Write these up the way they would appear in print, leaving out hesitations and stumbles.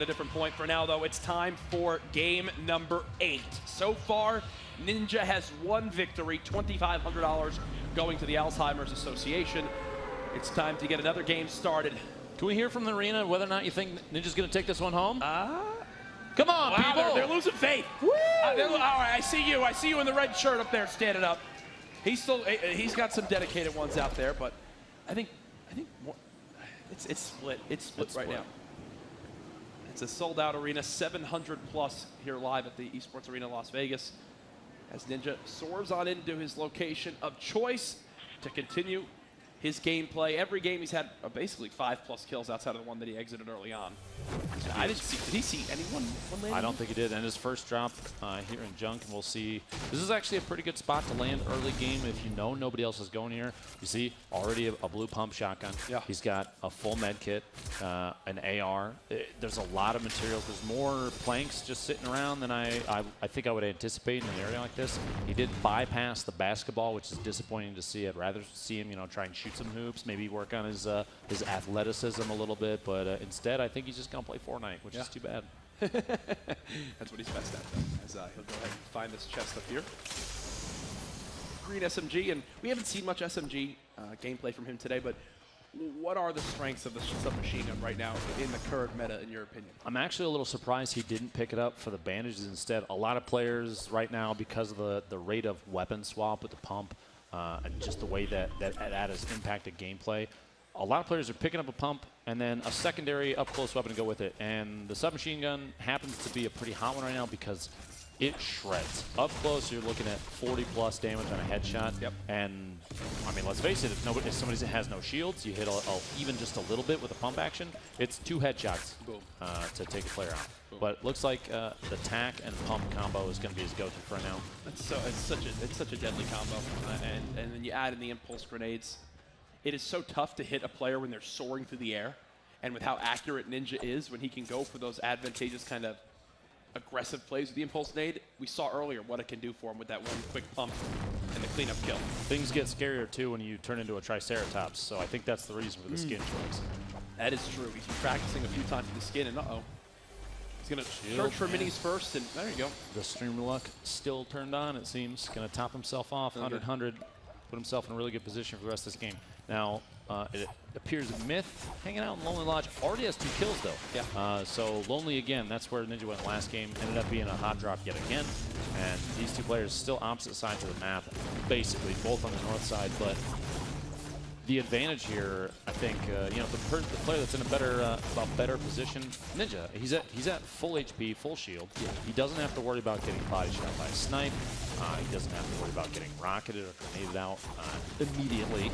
A different point for now, though. It's time for game number 8. So far, Ninja has one victory, $2,500 going to the Alzheimer's Association. It's time to get another game started. Can we hear from the arena whether or not you think Ninja's going to take this one home? Come on, wow, people! They're losing faith. All right, I see you. I see you in the red shirt up there standing up. He's got some dedicated ones out there, but I think more, it's split. It's split right now. It's a sold-out arena, 700 plus here live at the Esports Arena Las Vegas, as Ninja soars on into his location of choice to continue his gameplay. Every game he's had basically 5+ kills outside of the one that he exited early on. I didn't see. Did he see anyone? I don't think he did. And his first drop here in Junk, and we'll see. This is actually a pretty good spot to land early game if you know nobody else is going here. You see already a blue pump shotgun. Yeah. He's got a full med kit, an AR. There's a lot of materials. There's more planks just sitting around than I think I would anticipate in an area like this. He did bypass the basketball, which is disappointing to see. I'd rather see him, try and shoot some hoops, maybe work on his athleticism a little bit. But instead, I think he's just gonna play Fortnite, which is too bad. That's what he's best at, though, as he'll go ahead and find this chest up here. Green SMG, and we haven't seen much SMG gameplay from him today, but what are the strengths of the submachine gun right now in the current meta, in your opinion? I'm actually a little surprised he didn't pick it up for the bandages instead. A lot of players right now, because of the rate of weapon swap with the pump, and just the way that has impacted gameplay, a lot of players are picking up a pump and then a secondary up-close weapon to go with it. And the submachine gun happens to be a pretty hot one right now because it shreds. Up close, you're looking at 40+ damage on a headshot. Yep. And, I mean, let's face it, if somebody has no shields, you hit even just a little bit with a pump action, it's 2 headshots to take a player out. Boom. But it looks like the tac and pump combo is going to be his go-to for now. It's such a deadly combo. And then you add in the impulse grenades. It is so tough to hit a player when they're soaring through the air, and with how accurate Ninja is when he can go for those advantageous kind of aggressive plays with the impulse grenade. We saw earlier what it can do for him with that one quick pump and the cleanup kill. Things get scarier too when you turn into a triceratops, so I think that's the reason for the skin choice. That is true. He's been practicing a few times with the skin, and he's going to search for minis first, and there you go. The xaryulol still turned on, it seems. Going to top himself off, 100-100, put himself in a really good position for the rest of this game. Now, it appears Myth, hanging out in Lonely Lodge, already has 2 kills, though. Yeah. So Lonely again, that's where Ninja went last game, ended up being a hot drop yet again. And these 2 players still opposite sides of the map, basically, both on the north side. But the advantage here, I think, the player that's in a better position, Ninja, he's at full HP, full shield. Yeah. He doesn't have to worry about getting body shot by a snipe. He doesn't have to worry about getting rocketed or grenaded out immediately.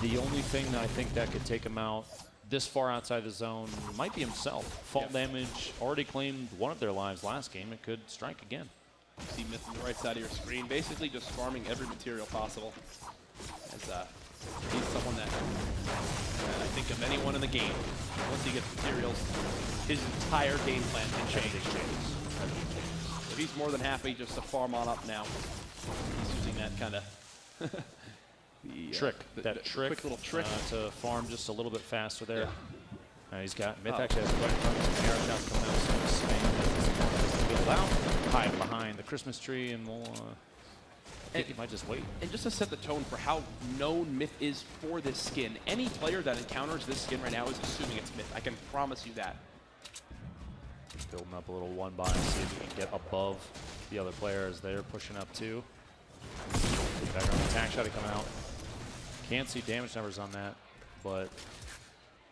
The only thing that I think that could take him out this far outside the zone might be himself. Fall damage already claimed one of their lives last game. It could strike again. You see Myth on the right side of your screen, basically just farming every material possible. As he's someone that I think of anyone in the game. Once he gets materials, his entire game plan can change. If he's more than happy just to farm on up now, he's using that kind of trick, quick little trick to farm just a little bit faster there. He's got Myth actually has quite a bunch of air shots coming out, so Spain build out, hide behind the Christmas tree, and we'll. I think he might just wait. And just to set the tone for how known Myth is for this skin, any player that encounters this skin right now is assuming it's Myth. I can promise you that. Building up a little one by, see if he can get above the other players. They're pushing up too. Back on the attack shot coming out. Can't see damage numbers on that, but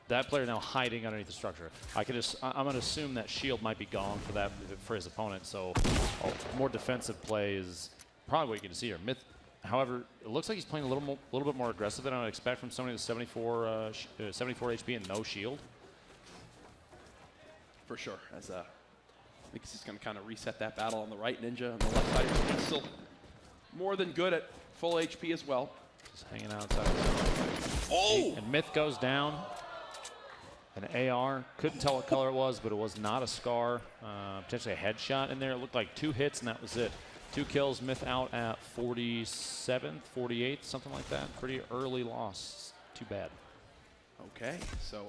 that player now hiding underneath the structure. I'm going to assume that shield might be gone for his opponent, so more defensive play is probably what you can see here. Myth, however, it looks like he's playing a little bit more aggressive than I would expect from somebody with 74 HP and no shield. For sure, as I think he's going to kind of reset that battle on the right. Ninja on the left side, he's still more than good at full HP as well. Just hanging outside. Oh! And Myth goes down. An AR. Couldn't tell what color it was, but it was not a scar. Potentially a headshot in there. It looked like 2 hits, and that was it. 2 kills. Myth out at 47th, 48th, something like that. Pretty early loss. Too bad. Okay, so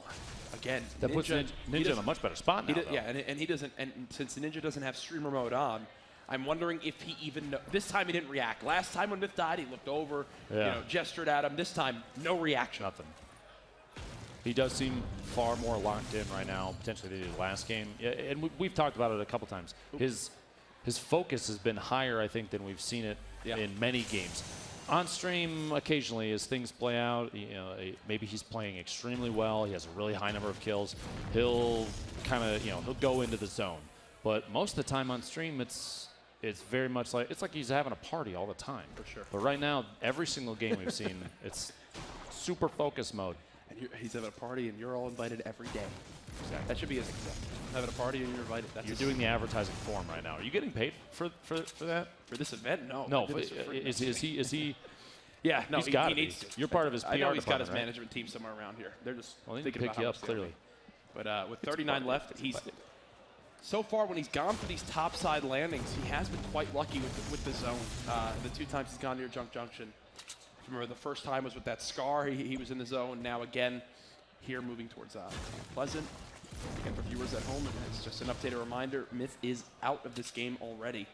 again, That puts Ninja in a much better spot now. Yeah, and he doesn't. And since Ninja doesn't have streamer mode on, I'm wondering if he even. This time he didn't react. Last time when Myth died, he looked over, gestured at him. This time, no reaction. Nothing. He does seem far more locked in right now, potentially than he did last game. And we've talked about it a couple times. His focus has been higher, I think, than we've seen it in many games. On stream, occasionally, as things play out, maybe he's playing extremely well. He has a really high number of kills. He'll kind of, he'll go into the zone. But most of the time on stream, it's very much like he's having a party all the time. For sure. But right now, every single game we've seen, it's super focus mode. And he's having a party, and you're all invited every day. Exactly. That should be his having a party and you're invited. You're doing the advertising form right now. Are you getting paid for that? For this event? No. No. Is he? Yeah. No. He's got to be. Needs to. You're part of his PR I know he's got his right? management team somewhere around here. They're just they thinking pick about you how up clearly. But with 39 left, he's so far when he's gone for these topside landings, he has been quite lucky with the zone. The 2 times he's gone near Junk Junction. Remember the first time was with that Scar. He was in the zone. Now again, here moving towards Pleasant. And for viewers at home, it's just an updated reminder, Myth is out of this game already.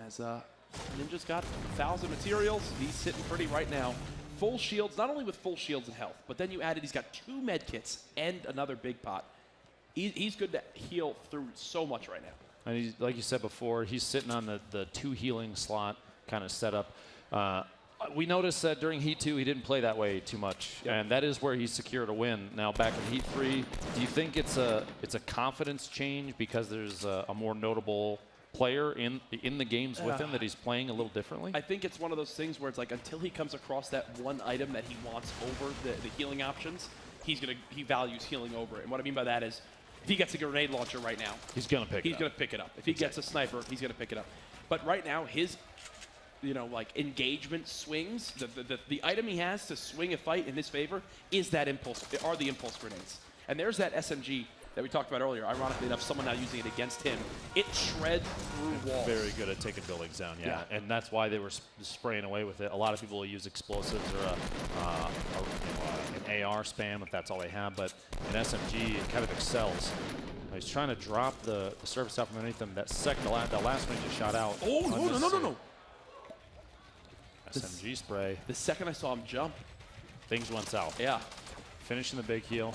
As Ninja's got 1,000 materials, he's sitting pretty right now. Full shields, not only with full shields and health, but then you added he's got 2 med kits and another big pot. He's good to heal through so much right now. And he's, like you said before, he's sitting on the 2 healing slot kind of setup. We noticed that during Heat 2, he didn't play that way too much, and that is where he secured a win. Now, back in Heat 3, do you think it's a confidence change because there's a more notable player in the games with him that he's playing a little differently? I think it's one of those things where it's like until he comes across that one item that he wants over the healing options, he values healing over it. And what I mean by that is if he gets a grenade launcher right now, he's going to pick it up. If he gets a sniper, he's going to pick it up. But right now, his engagement swings, the item he has to swing a fight in his favor is the impulse grenades. And there's that SMG that we talked about earlier. Ironically enough, someone now using it against him. It shreds through walls. Very good at taking buildings down, yeah. And that's why they were spraying away with it. A lot of people will use explosives or an AR spam if that's all they have, but an SMG, it kind of excels. He's trying to drop the surface out from underneath him. That last one he just shot out. Oh, no. SMG spray. The second I saw him jump, things went south. Yeah. Finishing the big heal.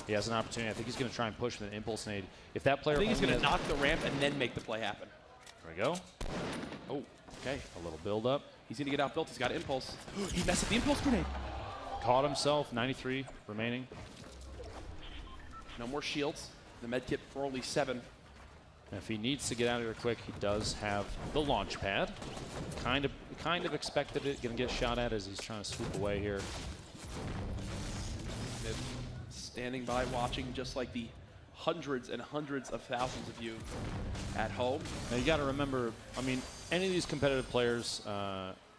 He has an opportunity. I think he's going to try and push with an impulse nade. If that player, I think he's going to knock the ramp and then make the play happen. There we go. Oh, okay. A little build up. He's going to get outbuilt. He's got impulse. He messed up the impulse grenade. Caught himself. 93 remaining. No more shields. The med kit for only 7. And if he needs to get out of here quick, he does have the launch pad. Kind of expected it. Going to get shot at as he's trying to swoop away here. Standing by, watching, just like the hundreds and hundreds of thousands of you at home. Now you got to remember, I mean, any of these competitive players,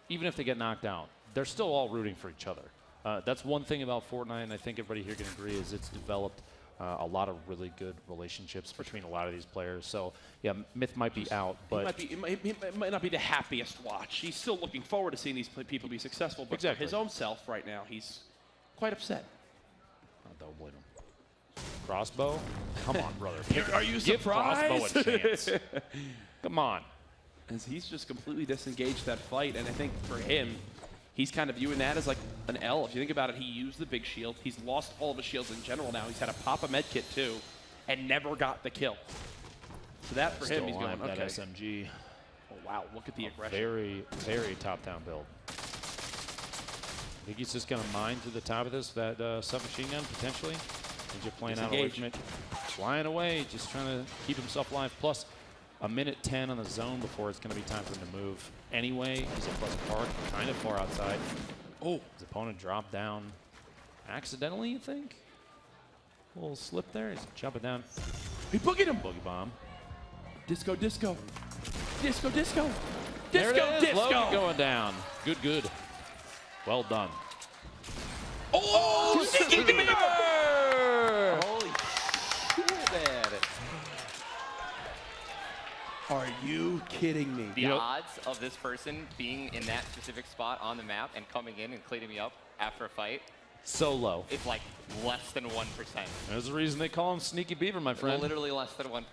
even if they get knocked out, they're still all rooting for each other. That's one thing about Fortnite, and I think everybody here can agree, is it's developed a lot of really good relationships between a lot of these players. So, yeah, Myth might be out, but he might not be the happiest watch. He's still looking forward to seeing these people be successful, but for his own self right now, he's quite upset. Don't blame him. Crossbow? Come on, brother. Are you surprised? Give Crossbow a chance. Come on. As he's just completely disengaged that fight, and I think for him, he's kind of viewing that as like an L. If you think about it, he used the big shield. He's lost all of his shields in general now. He's had to pop a med kit too, and never got the kill. So that for him, he's going, okay. That SMG. Oh, wow. Look at the aggression. Very, very top-down build. I think he's just going to mine to the top of this, that submachine gun, potentially. He's just playing out away from it. Flying away, just trying to keep himself alive. Plus, a minute 10 on the zone before it's going to be time for him to move. Anyway, he's at Pleasant Park, kind of far outside. Oh, his opponent dropped down accidentally, you think? A little slip there. He's jumping down. He boogied him. Boogie bomb. Disco, disco. Disco, disco. There Disco, it is. disco. Logan going down. Good, good. Well done. Oh, sneaky beaver! Holy shit. Are you kidding me? The odds of this person being in that specific spot on the map and coming in and cleaning me up after a fight So low. It's like less than 1%. There's a reason they call him Sneaky Beaver, my friend. Literally less than 1%.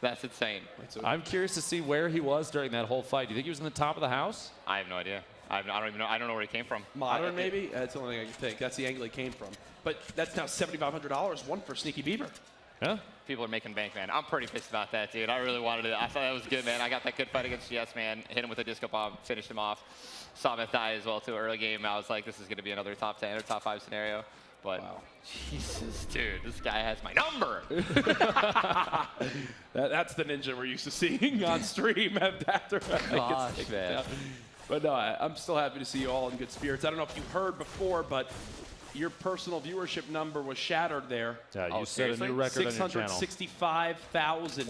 That's insane. I'm curious to see where he was during that whole fight. Do you think he was in the top of the house? I have no idea. I don't even know. I don't know where he came from. Modern, maybe? That's the only thing I can think. That's the angle he came from. But that's now $7,500, one for Sneaky Beaver. Yeah. People are making bank, man. I'm pretty pissed about that, dude. I really wanted it. I thought that was good, man. I got that good fight against GS, man. Hit him with a disco bomb, finished him off. Saw him die as well, too, early game. I was like, this is going to be another top 10 or top 5 scenario. But, wow. Jesus, dude, this guy has my number. That's the ninja we're used to seeing on stream after Gosh, man. But no, I'm still happy to see you all in good spirits. I don't know if you heard before, but your personal viewership number was shattered there. Yeah, you set a new record on your channel. 665,000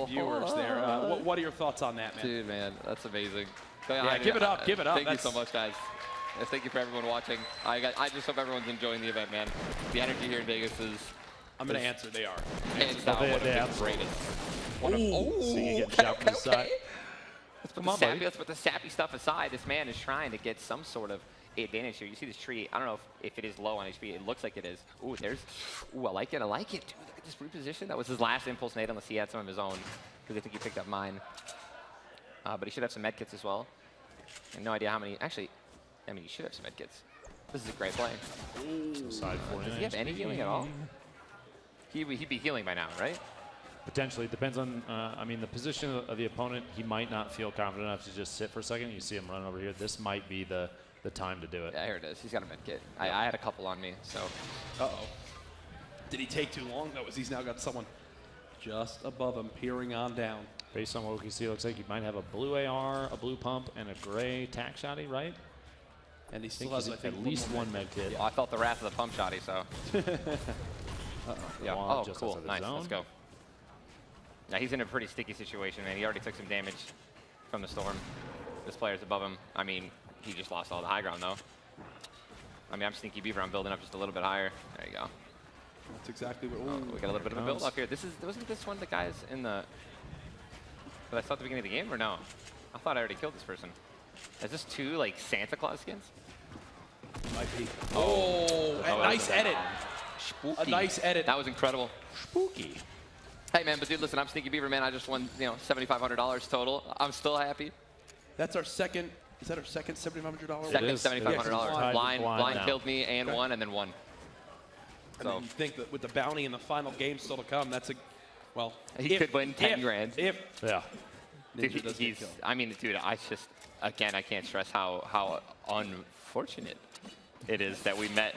viewers there. What are your thoughts on that, man? Dude, man, that's amazing. Yeah, give it up, give it up. Thank you so much, guys. Thank you for everyone watching. I just hope everyone's enjoying the event, man. The energy here in Vegas is... I'm going to answer. They are. It's not one of the greatest. Seeing it get shot from the side. Let's put the sappy stuff aside. This man is trying to get some sort of advantage here. You see this tree. I don't know if it is low on HP. It looks like it is. Ooh, there's... Ooh, I like it. I like it. Dude, look at this reposition. That was his last impulse nade unless he had some of his own. Because I think he picked up mine. But he should have some medkits as well. I have no idea how many... Actually... I mean, you should have some medkits. This is a great play. Side 49. Does he have any healing at all? He'd be healing by now, right? Potentially. Depends on, I mean, the position of the opponent. He might not feel confident enough to just sit for a second. You see him running over here. This might be the time to do it. Yeah, here it is. He's got a medkit. I had a couple on me, so. Uh-oh. Did he take too long? No, he's now got someone just above him peering on down. Based on what we can see, it looks like he might have a blue AR, a blue pump, and a gray tac shotty, right? And he still has, I think, at least one med kit. Yeah, I felt the wrath of the pump shotty, so. Yeah. Oh, cool. Nice. Let's go. Now he's in a pretty sticky situation, man. He already took some damage from the storm. This player's above him. I mean, he just lost all the high ground, though. I mean, I'm Sneaky Beaver. I'm building up just a little bit higher. There you go. That's exactly what. We got a little bit of a build up here. Wasn't this one of the guys in the? Did I saw at the beginning of the game or no? I thought I already killed this person. Is this two like Santa Claus skins? Might be. Oh, nice edit. Spooky. A nice edit. That was incredible. Spooky. Hey man, but dude, listen, I'm Sneaky Beaver, man. I just won, $7,500 total. I'm still happy. That's our second. Is that our second $7,500? Second $7,500. Blind killed me and won, and then won. And then you think that with the bounty in the final game still to come, that's a, well. He could win 10 grand. Yeah. Dude, I mean, dude, I just, again, I can't stress how unfortunate it is that we met,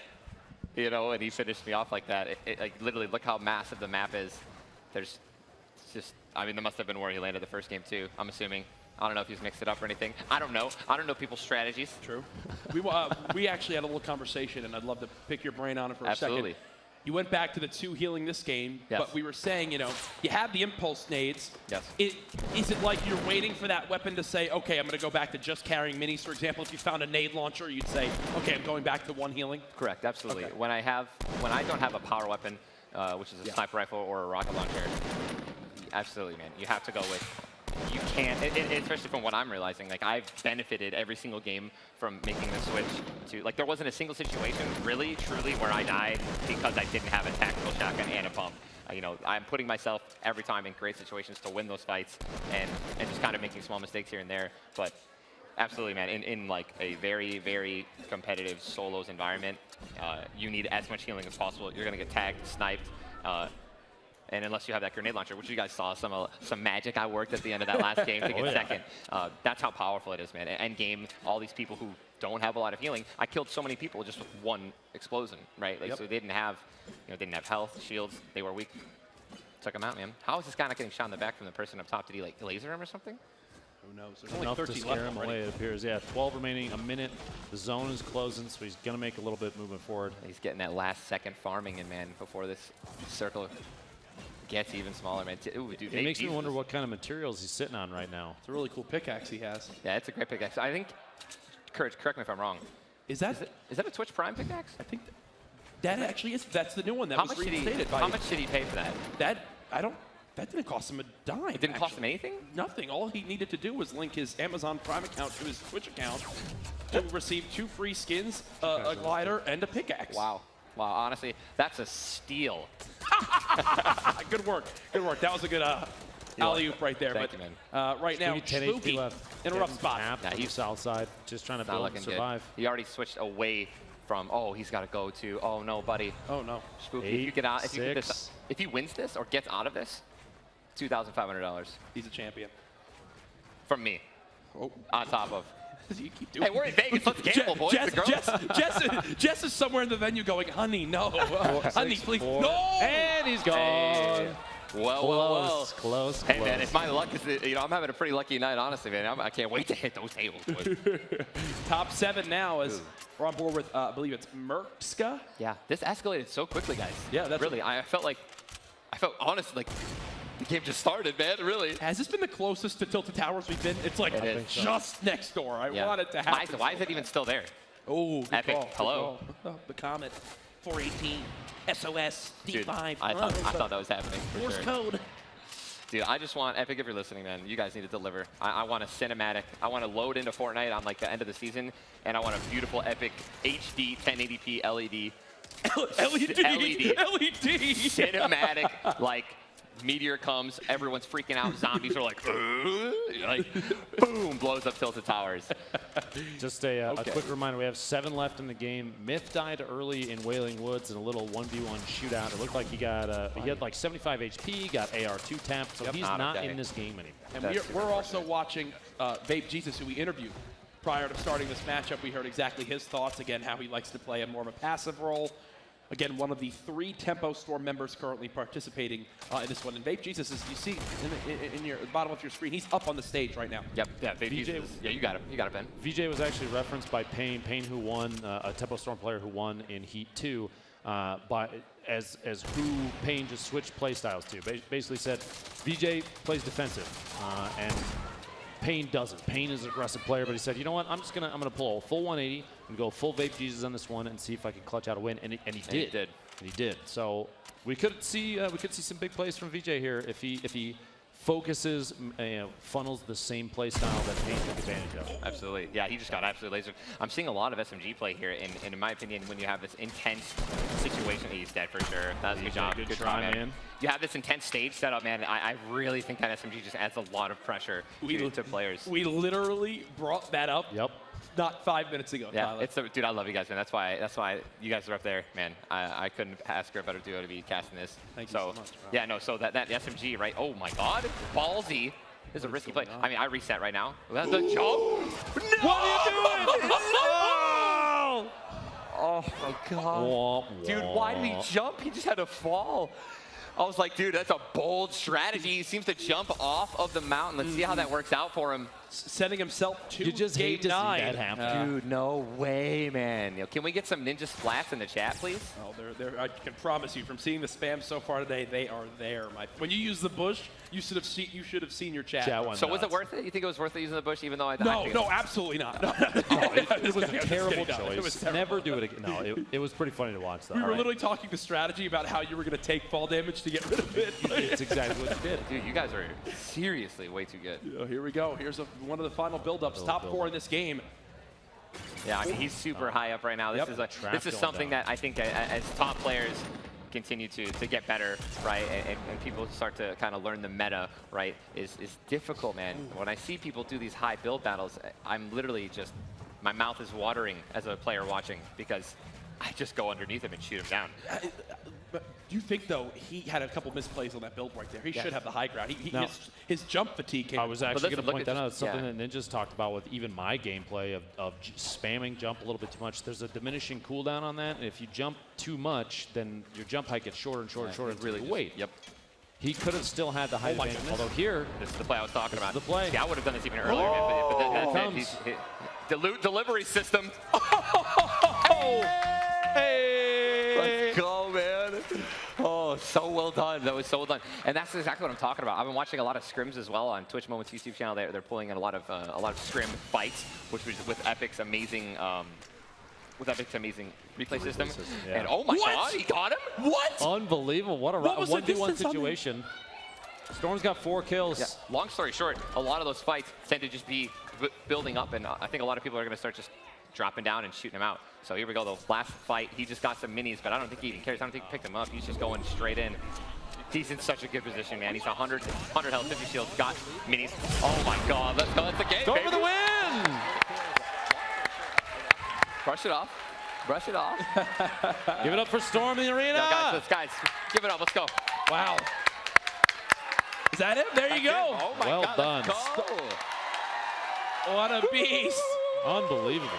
and he finished me off like that. Like, literally, look how massive the map is. There's just, I mean, there must have been where he landed the first game, too, I'm assuming. I don't know if he's mixed it up or anything. I don't know. I don't know people's strategies. True. We actually had a little conversation, and I'd love to pick your brain on it for a Absolutely. second. You went back to the 2 healing this game, yes. But we were saying, you have the impulse nades. Yes. Is it like you're waiting for that weapon to say, okay, I'm going to go back to just carrying minis? For example, if you found a nade launcher, you'd say, okay, I'm going back to 1 healing? Correct, absolutely. Okay. When I don't have a power weapon, which is a sniper rifle or a rocket launcher, absolutely, man. You have to go with. You can't, especially from what I'm realizing, like I've benefited every single game from making the switch to, like there wasn't a single situation, really, truly, where I died because I didn't have a tactical shotgun and a pump. I'm putting myself every time in great situations to win those fights and just kind of making small mistakes here and there. But absolutely, man, in like a very, very competitive solos environment, you need as much healing as possible. You're going to get tagged, sniped, and unless you have that grenade launcher, which you guys saw some magic I worked at the end of that last game to get second. That's how powerful it is, man. End game, all these people who don't have a lot of healing. I killed so many people just with 1 explosion, right? Like, so they didn't have, didn't have health, shields. They were weak. Took them out, man. How is this guy not getting shot in the back from the person up top? Did he like laser him or something? Who knows? There's only Enough 13 to scare left him already. away, it appears. Yeah, 12 remaining, a minute. The zone is closing, so he's going to make a little bit moving forward. He's getting that last second farming in, man, before this circle gets even smaller, man. Ooh, dude, It makes me wonder what kind of materials he's sitting on right now. It's a really cool pickaxe he has. Yeah, it's a great pickaxe. I think, Courage, correct me if I'm wrong. Is that a Twitch Prime pickaxe? I think that actually is. That's the new one that was reinstated. How much did he pay for that? That didn't cost him a dime. It didn't cost him anything? Nothing. All he needed to do was link his Amazon Prime account to his Twitch account, to receive 2 free skins, a glider, and a pickaxe. Wow. Wow, honestly, that's a steal. Good work. Good work. That was a good alley-oop right there. Thank but you, man. right now, 10 HP Spooky left. in a rough spot. Yeah, he's south side, just trying to Not build looking and survive. good. He already switched away from, oh, he's got to go to, oh, no, buddy. Oh, no. Spooky, if you get out, if he wins this or gets out of this, $2,500 He's a champion. from me. Oh. On top of. You keep doing Hey, we're in Vegas. Let's gamble, boys. Jess is somewhere in the venue going, honey, no. Honey, please. No! And he's gone. Hey. Well. Close. Hey, man, if my luck is, I'm having a pretty lucky night, honestly, man. I can't wait to hit those tables, boys. Top 7 now as we're on board with, I believe it's Merpska. Yeah, this escalated so quickly, guys. Yeah, that's really. I felt honestly like the game just started, man. Really. Has this been the closest to Tilted Towers we've been? It's like just next door. I want it to happen. Why is it even still there? Oh, good Epic. call, Hello. good call. The Comet. 418. SOS. D5. Dude, I thought that was happening. For sure. Code. Dude, I just want, Epic, if you're listening, man, you guys need to deliver. I want a cinematic. I want to load into Fortnite on like the end of the season, and I want a beautiful Epic HD 1080p LED. LED. Cinematic, like, meteor comes, everyone's freaking out, zombies are like boom, blows up Tilted Towers. Just a quick reminder, we have 7 left in the game. Myth died early in Wailing Woods in a little 1v1 shootout. It looked like he got he had like 75 HP, got AR2 tapped, so he's not in this game anymore. And we're also watching Vape Jesus, who we interviewed prior to starting this matchup. We heard exactly his thoughts, again, how he likes to play a more of a passive role. Again, one of the 3 Tempo Storm members currently participating in this one. And Vape Jesus, as you see in your bottom of your screen, he's up on the stage right now. Yep. Yeah, Vape Jesus. Yeah, you got it. You got it, Ben. VJ was actually referenced by Payne who won, a Tempo Storm player who won in Heat 2, as who Payne just switched play styles to. Basically said, VJ plays defensive, and Payne doesn't. Payne is an aggressive player, but he said, you know what? I'm gonna pull a full 180 and go full Vape Jesus on this one and see if I can clutch out a win. And he did. So we could see some big plays from VJ here if he focuses, funnels the same play style that Payne took advantage of. Absolutely. Yeah, he just got absolutely lasered. I'm seeing a lot of SMG play here, and in my opinion, when you have this intense situation, he's dead for sure. That's a good job. Good try, man. You have this intense stage setup, man. I really think that SMG just adds a lot of pressure to players. We literally brought that up. Yep. Not 5 minutes ago. Yeah, dude, I love you guys, man. That's why you guys are up there, man. I couldn't ask for a better duo to be casting this. Thank you so much, bro. Yeah, no. So that SMG, right? Oh my God, ballsy. This is a risky play. I mean, I reset right now. That's a jump. No! What are you doing? Oh my God. Dude, why did he jump? He just had to fall. I was like, dude, that's a bold strategy. He seems to jump off of the mountain. Let's see how that works out for him. Sending himself to You just hate to see that happen. Dude, no way, man. Can we get some ninja splats in the chat, please? Oh, I can promise you, from seeing the spam so far today, they are there. When you use the bush, you should have seen your chat. So was it worth it? You think it was worth it using the bush, even though No, absolutely not. No. It was a terrible choice. Never do it again. No, it was pretty funny to watch, though. We were literally talking the strategy about how you were going to take fall damage to get rid of it. It's exactly what you did. Dude, you guys are seriously way too good. Here we go. Here's one of the final build-ups. Top 4 in this game. Yeah, I mean, he's super high up right now. This is something that I think as top players continue to get better, right, and people start to kind of learn the meta, right, is difficult, man. When I see people do these high build battles, I'm literally just, my mouth is watering as a player watching because I just go underneath him and shoot him down. But do you think, though, he had a couple misplays on that build right there? He should have the high ground. His jump fatigue came. I was actually going to point that out. It's something that Ninja's talked about with even my gameplay of spamming jump a little bit too much. There's a diminishing cooldown on that, and if you jump too much, then your jump height gets shorter and shorter and shorter. Really wait. Yep. He could have still had the high advantage, although here... This is the play I was talking about. The play. Yeah, I would have done this even earlier, but that's it. Delivery system. Hey! Let's go, man. Oh, so well done. That was so well done. And that's exactly what I'm talking about. I've been watching a lot of scrims as well on Twitch Moments YouTube channel. They're pulling in a lot of scrim fights, which was with Epic's amazing replay system. Yeah. And oh my God, he got him? What? Unbelievable. What a 1v1 situation. Storm's got 4 kills. Yeah. Long story short, a lot of those fights tend to just be building up, and I think a lot of people are going to start just dropping down and shooting him out. So here we go, the last fight. He just got some minis, but I don't think he even cares. I don't think he picked them up. He's just going straight in. He's in such a good position, man. He's 100 health, 50 shields, got minis. Oh my God, let's go. That's the game, Go baby. for the win! Brush it off. Brush it off. Give it up for Storm in the arena. No, guys, give it up. Let's go. Wow. Is that him? There you go. Oh my Well God, done. let's go. What a beast. Unbelievable.